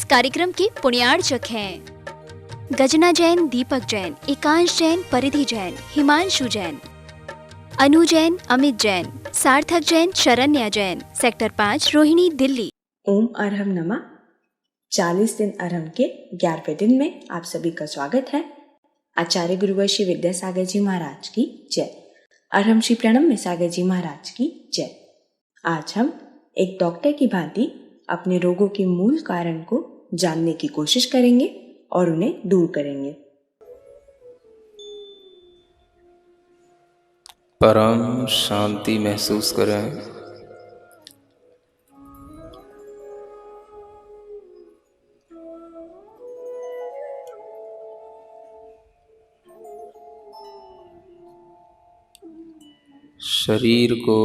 कार्यक्रम के पुण्यार्चक हैं गजना जैन, दीपक जैन, एकांश जैन, परिधि जैन, हिमांशु जैन, अनु जैन, अमित जैन, सार्थक जैन, शरण्या जैन, सेक्टर 5, रोहिणी, दिल्ली। ओम अरहम नमः। 40 दिन अरहम के 11वें दिन में आप सभी का स्वागत है। आचार्य गुरुवर श्री विद्यासागर जी महाराज की जय। अरहम श्री प्रणम में सागर जी महाराज की जय। आज हम एक डॉक्टर की भांति अपने रोगों के मूल कारण को जानने की कोशिश करेंगे और उन्हें दूर करेंगे। परम शांति महसूस करें। शरीर को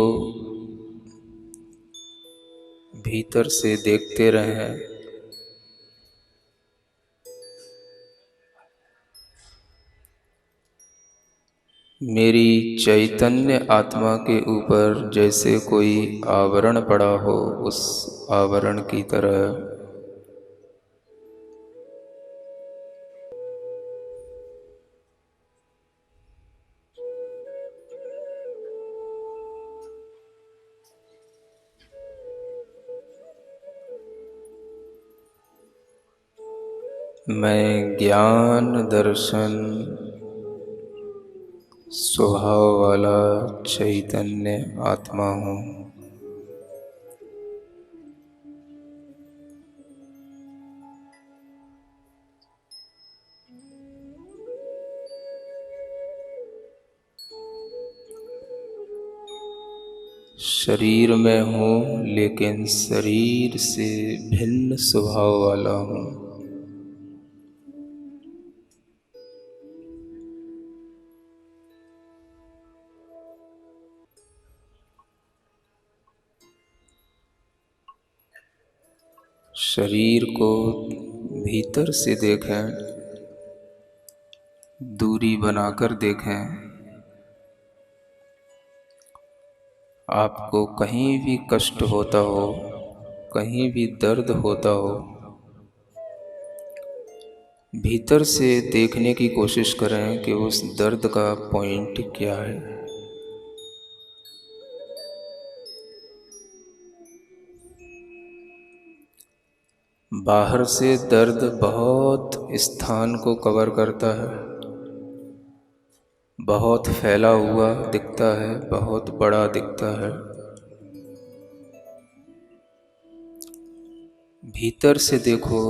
भीतर से देखते रहें। मेरी चैतन्य आत्मा के ऊपर जैसे कोई आवरण पड़ा हो, उस आवरण की तरह मैं ज्ञान दर्शन स्वभाव वाला चैतन्य आत्मा हूँ। शरीर में हूँ लेकिन शरीर से भिन्न स्वभाव वाला हूँ। शरीर को भीतर से देखें, दूरी बनाकर देखें। आपको कहीं भी कष्ट होता हो, कहीं भी दर्द होता हो, भीतर से देखने की कोशिश करें कि उस दर्द का पॉइंट क्या है। बाहर से दर्द बहुत स्थान को कवर करता है, बहुत फैला हुआ दिखता है, बहुत बड़ा दिखता है। भीतर से देखो,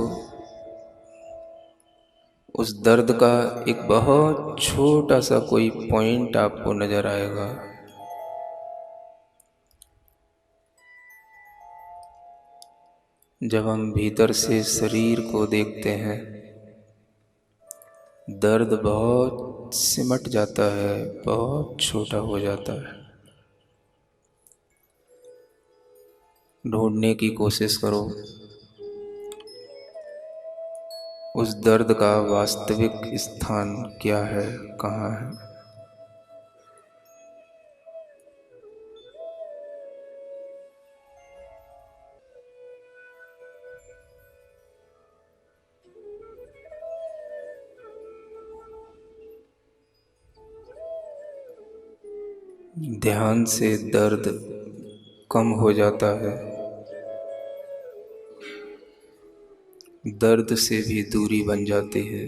उस दर्द का एक बहुत छोटा सा कोई पॉइंट आपको नजर आएगा। जब हम भीतर से शरीर को देखते हैं, दर्द बहुत सिमट जाता है, बहुत छोटा हो जाता है। ढूंढने की कोशिश करो उस दर्द का वास्तविक स्थान क्या है, कहाँ है। ध्यान से दर्द कम हो जाता है, दर्द से भी दूरी बन जाती है।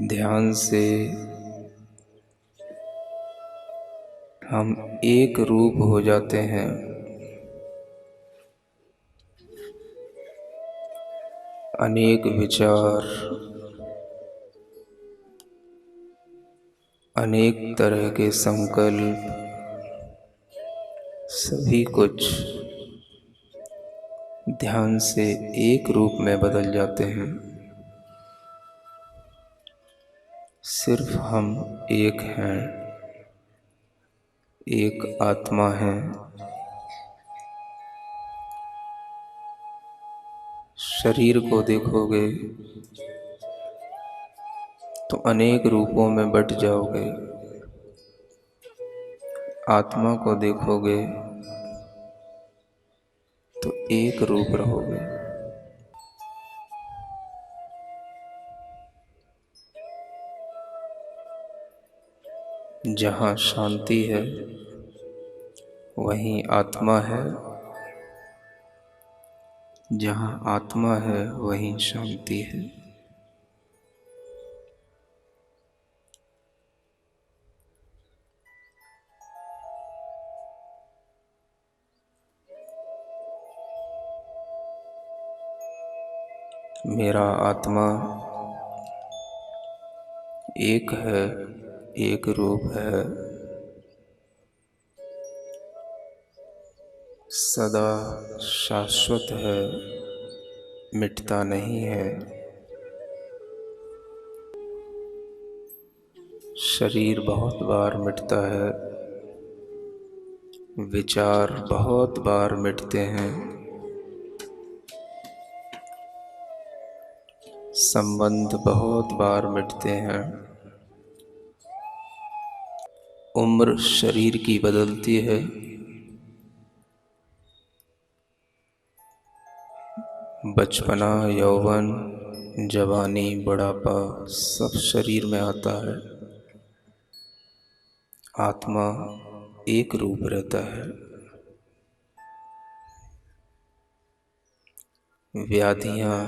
ध्यान से हम एक रूप हो जाते हैं। अनेक विचार, अनेक तरह के संकल्प, सभी कुछ ध्यान से एक रूप में बदल जाते हैं। सिर्फ हम एक हैं, एक आत्मा है। शरीर को देखोगे तो अनेक रूपों में बट जाओगे। आत्मा को देखोगे तो एक रूप रहोगे। जहाँ शांति है वहीं आत्मा है, जहाँ आत्मा है वहीं शांति है। मेरा आत्मा एक है, एक रूप है, सदा शाश्वत है, मिटता नहीं है। शरीर बहुत बार मिटता है, विचार बहुत बार मिटते हैं, संबंध बहुत बार मिटते हैं। उम्र शरीर की बदलती है, बचपना, यौवन, जवानी, बुढ़ापा सब शरीर में आता है। आत्मा एक रूप रहता है। व्याधियाँ,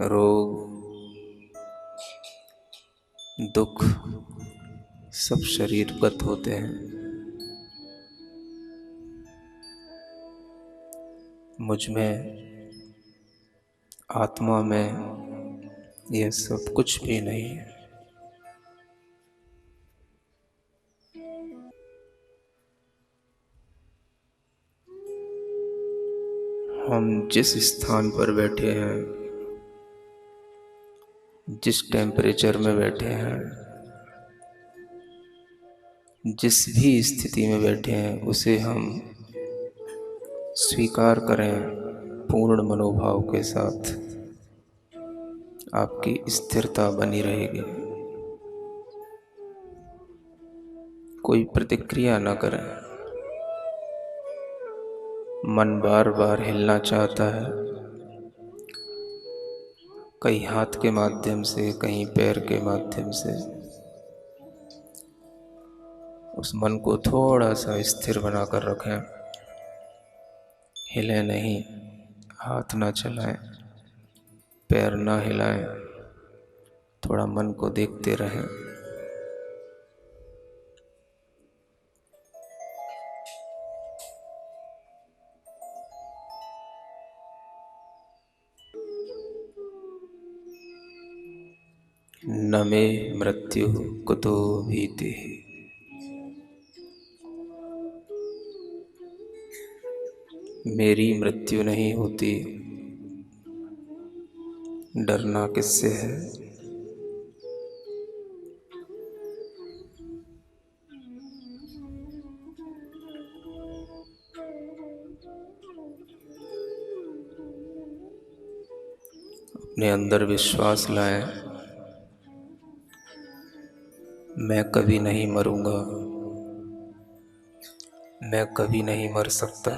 रोग, दुख सब शरीरगत होते हैं। मुझ में, आत्मा में यह सब कुछ भी नहीं है। हम जिस स्थान पर बैठे हैं, जिस टेम्परेचर में बैठे हैं, जिस भी स्थिति में बैठे हैं, उसे हम स्वीकार करें पूर्ण मनोभाव के साथ, आपकी स्थिरता बनी रहेगी। कोई प्रतिक्रिया न करें। मन बार बार हिलना चाहता है, कहीं हाथ के माध्यम से, कहीं पैर के माध्यम से। उस मन को थोड़ा सा स्थिर बनाकर रखें। हिले नहीं, हाथ ना चलाएं, पैर ना हिलाएं, थोड़ा मन को देखते रहें। न मे मृत्यु कुतो भीतिः। मेरी मृत्यु नहीं होती, डरना किससे है। अपने अंदर विश्वास लाएं, मैं कभी नहीं मरूंगा, मैं कभी नहीं मर सकता,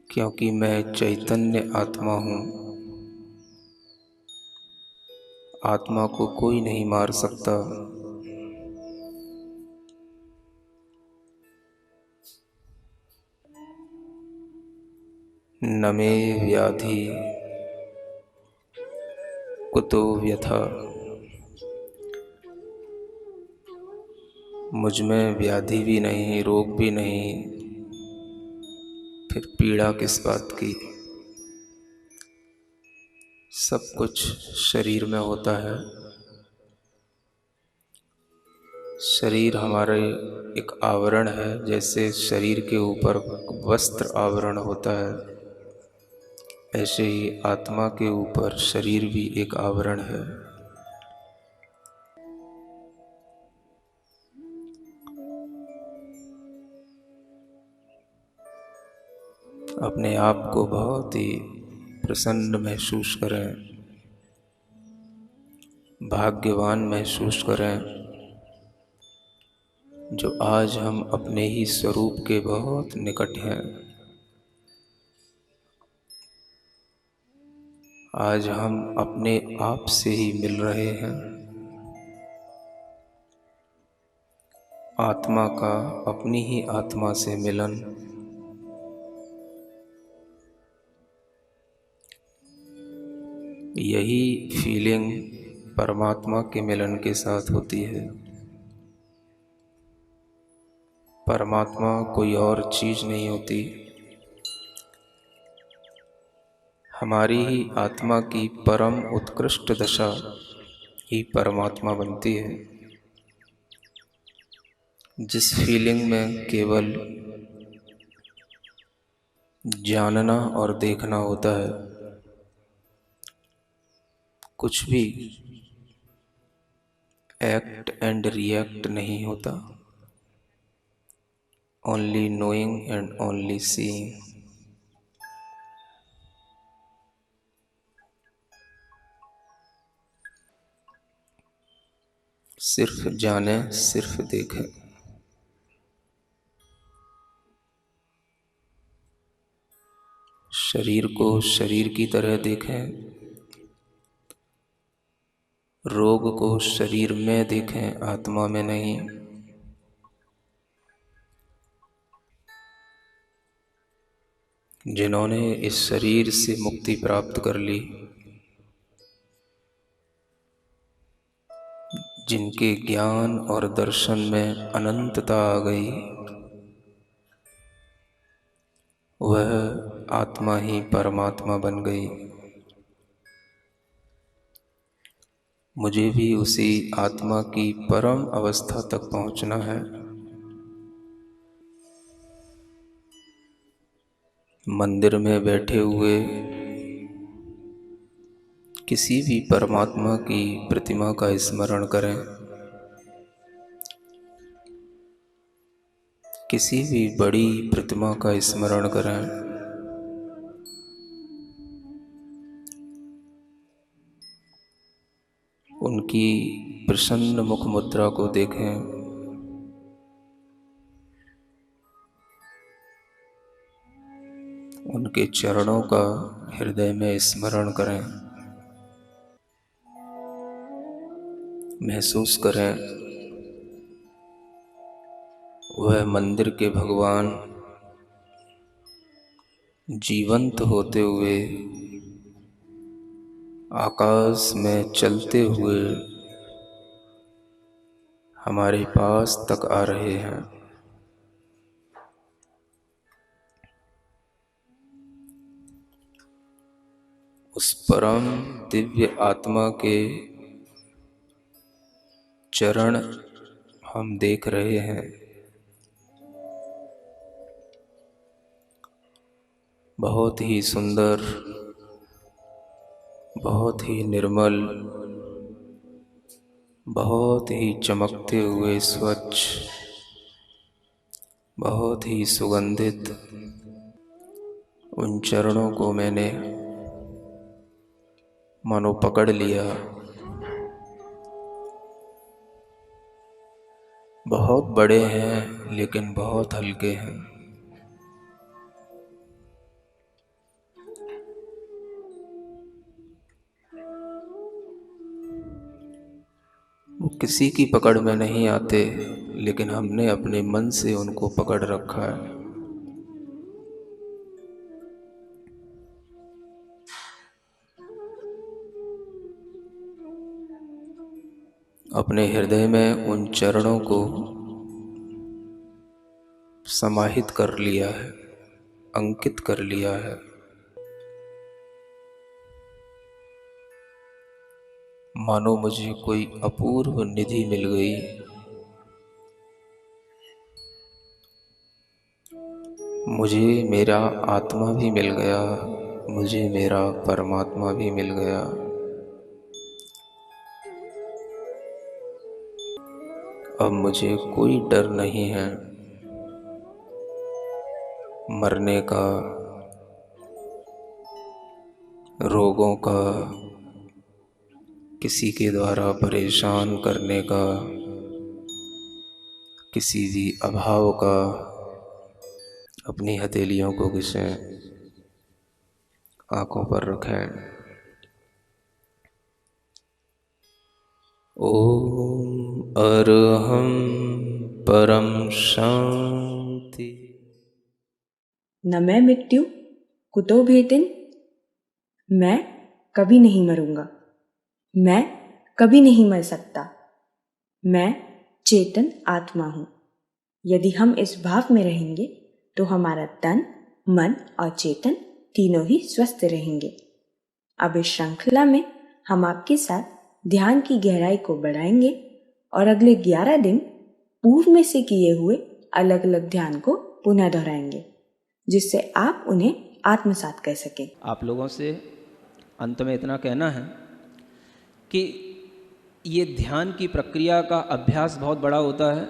क्योंकि मैं चैतन्य आत्मा हूँ। आत्मा को कोई नहीं मार सकता। न मे व्याधि कुतो व्यथा। मुझ में व्याधि भी नहीं, रोग भी नहीं, फिर पीड़ा किस बात की। सब कुछ शरीर में होता है। शरीर हमारे एक आवरण है, जैसे शरीर के ऊपर वस्त्र आवरण होता है, ऐसे ही आत्मा के ऊपर शरीर भी एक आवरण है। अपने आप को बहुत ही प्रसन्न महसूस करें, भाग्यवान महसूस करें, जो आज हम अपने ही स्वरूप के बहुत निकट हैं। आज हम अपने आप से ही मिल रहे हैं। आत्मा का अपनी ही आत्मा से मिलन यही फीलिंग परमात्मा के मिलन के साथ होती है। परमात्मा कोई और चीज़ नहीं होती, हमारी ही आत्मा की परम उत्कृष्ट दशा ही परमात्मा बनती है। जिस फीलिंग में केवल जानना और देखना होता है, कुछ भी एक्ट एंड रिएक्ट नहीं होता, only knowing and only seeing. सिर्फ जाने, सिर्फ देखें। शरीर को शरीर की तरह देखें, रोग को शरीर में देखें, आत्मा में नहीं। जिन्होंने इस शरीर से मुक्ति प्राप्त कर ली, जिनके ज्ञान और दर्शन में अनंतता आ गई, वह आत्मा ही परमात्मा बन गई। मुझे भी उसी आत्मा की परम अवस्था तक पहुंचना है। मंदिर में बैठे हुए किसी भी परमात्मा की प्रतिमा का स्मरण करें, किसी भी बड़ी प्रतिमा का स्मरण करें, उनकी प्रसन्न मुख मुद्रा को देखें, उनके चरणों का हृदय में स्मरण करें, महसूस करें वह मंदिर के भगवान जीवंत होते हुए आकाश में चलते हुए हमारे पास तक आ रहे हैं। उस परम दिव्य आत्मा के चरण हम देख रहे हैं। बहुत ही सुंदर, बहुत ही निर्मल, बहुत ही चमकते हुए स्वच्छ, बहुत ही सुगंधित उन चरणों को मैंने मानो पकड़ लिया। बहुत बड़े हैं लेकिन बहुत हल्के हैं। वो किसी की पकड़ में नहीं आते, लेकिन हमने अपने मन से उनको पकड़ रखा है। अपने हृदय में उन चरणों को समाहित कर लिया है, अंकित कर लिया है। मानो मुझे कोई अपूर्व निधि मिल गई। मुझे मेरा आत्मा भी मिल गया, मुझे मेरा परमात्मा भी मिल गया। अब मुझे कोई डर नहीं है मरने का, रोगों का, किसी के द्वारा परेशान करने का, किसी भी अभाव का अपनी हथेलियों को घिसें, आँखों पर रखें। ओम अरहं परम शांति। न मैं मृत्यु कुतो भेदिन, मैं कभी नहीं मरूंगा, मैं कभी नहीं मर सकता, मैं चेतन आत्मा हूं। यदि हम इस भाव में रहेंगे तो हमारा तन, मन और चेतन तीनों ही स्वस्थ रहेंगे। अब इस श्रृंखला में हम आपके साथ ध्यान की गहराई को बढ़ाएंगे और अगले 11 दिन पूर्व में से किए हुए अलग अलग ध्यान को पुनः दोहराएंगे, जिससे आप उन्हें आत्मसात कर सकें। आप लोगों से अंत में इतना कहना है कि ये ध्यान की प्रक्रिया का अभ्यास बहुत बड़ा होता है।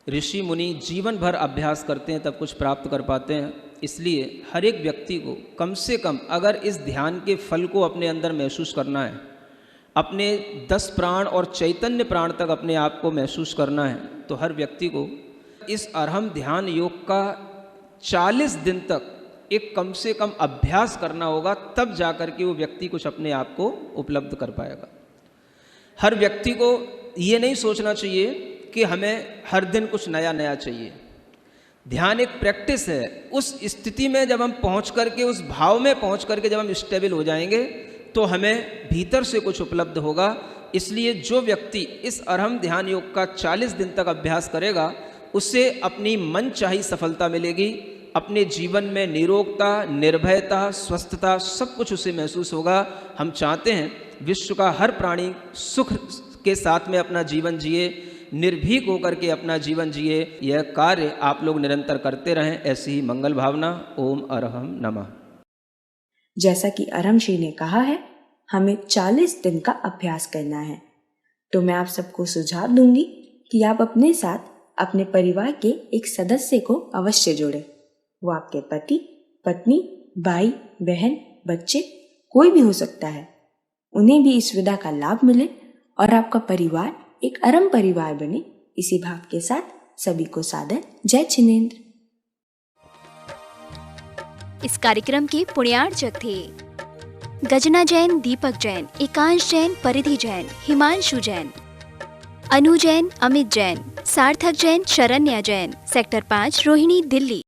ऋषि मुनि जीवन भर अभ्यास करते हैं तब कुछ प्राप्त कर पाते हैं। इसलिए हर एक व्यक्ति को कम से कम अगर इस ध्यान के फल को अपने अंदर महसूस करना है, अपने 10 प्राण और चैतन्य प्राण तक अपने आप को महसूस करना है, तो हर व्यक्ति को इस अरहम ध्यान योग का 40 दिन तक एक कम से कम अभ्यास करना होगा, तब जाकर के वो व्यक्ति कुछ अपने आप को उपलब्ध कर पाएगा। हर व्यक्ति को ये नहीं सोचना चाहिए कि हमें हर दिन कुछ नया नया चाहिए। ध्यान एक प्रैक्टिस है। उस स्थिति में जब हम पहुंच करके, उस भाव में पहुंच करके जब हम स्टेबल हो जाएंगे तो हमें भीतर से कुछ उपलब्ध होगा। इसलिए जो व्यक्ति इस अरहम ध्यान योग का 40 दिन तक अभ्यास करेगा, उससे अपनी मनचाही सफलता मिलेगी। अपने जीवन में निरोगता, निर्भयता, स्वस्थता सब कुछ उसे महसूस होगा। हम चाहते हैं विश्व का हर प्राणी सुख के साथ में अपना जीवन जिए, निर्भीक होकर के अपना जीवन जिए। यह कार्य आप लोग निरंतर करते रहें। ऐसी ही मंगल भावना। ओम अरहम नमः। जैसा कि अरहमश्री ने कहा है, हमें 40 दिन का अभ्यास करना है, तो मैं आप सबको सुझाव दूंगी कि आप अपने साथ अपने परिवार के एक सदस्य को अवश्य जोड़ें। वो आपके पति, पत्नी, भाई, बहन, बच्चे कोई भी हो सकता है। उन्हें भी इस विधा का लाभ मिले और आपका परिवार एक अरम परिवार बने। इसी भाव के साथ सभी को सादर जय छिनेंद्र। इस कार्यक्रम के पुण्यार्चक थे गजना जैन, दीपक जैन, एकांश जैन, परिधि जैन, हिमांशु जैन, अनु जैन, अमित जैन, सार्थक जैन, शरण्या जैन, सेक्टर 5, रोहिणी, दिल्ली।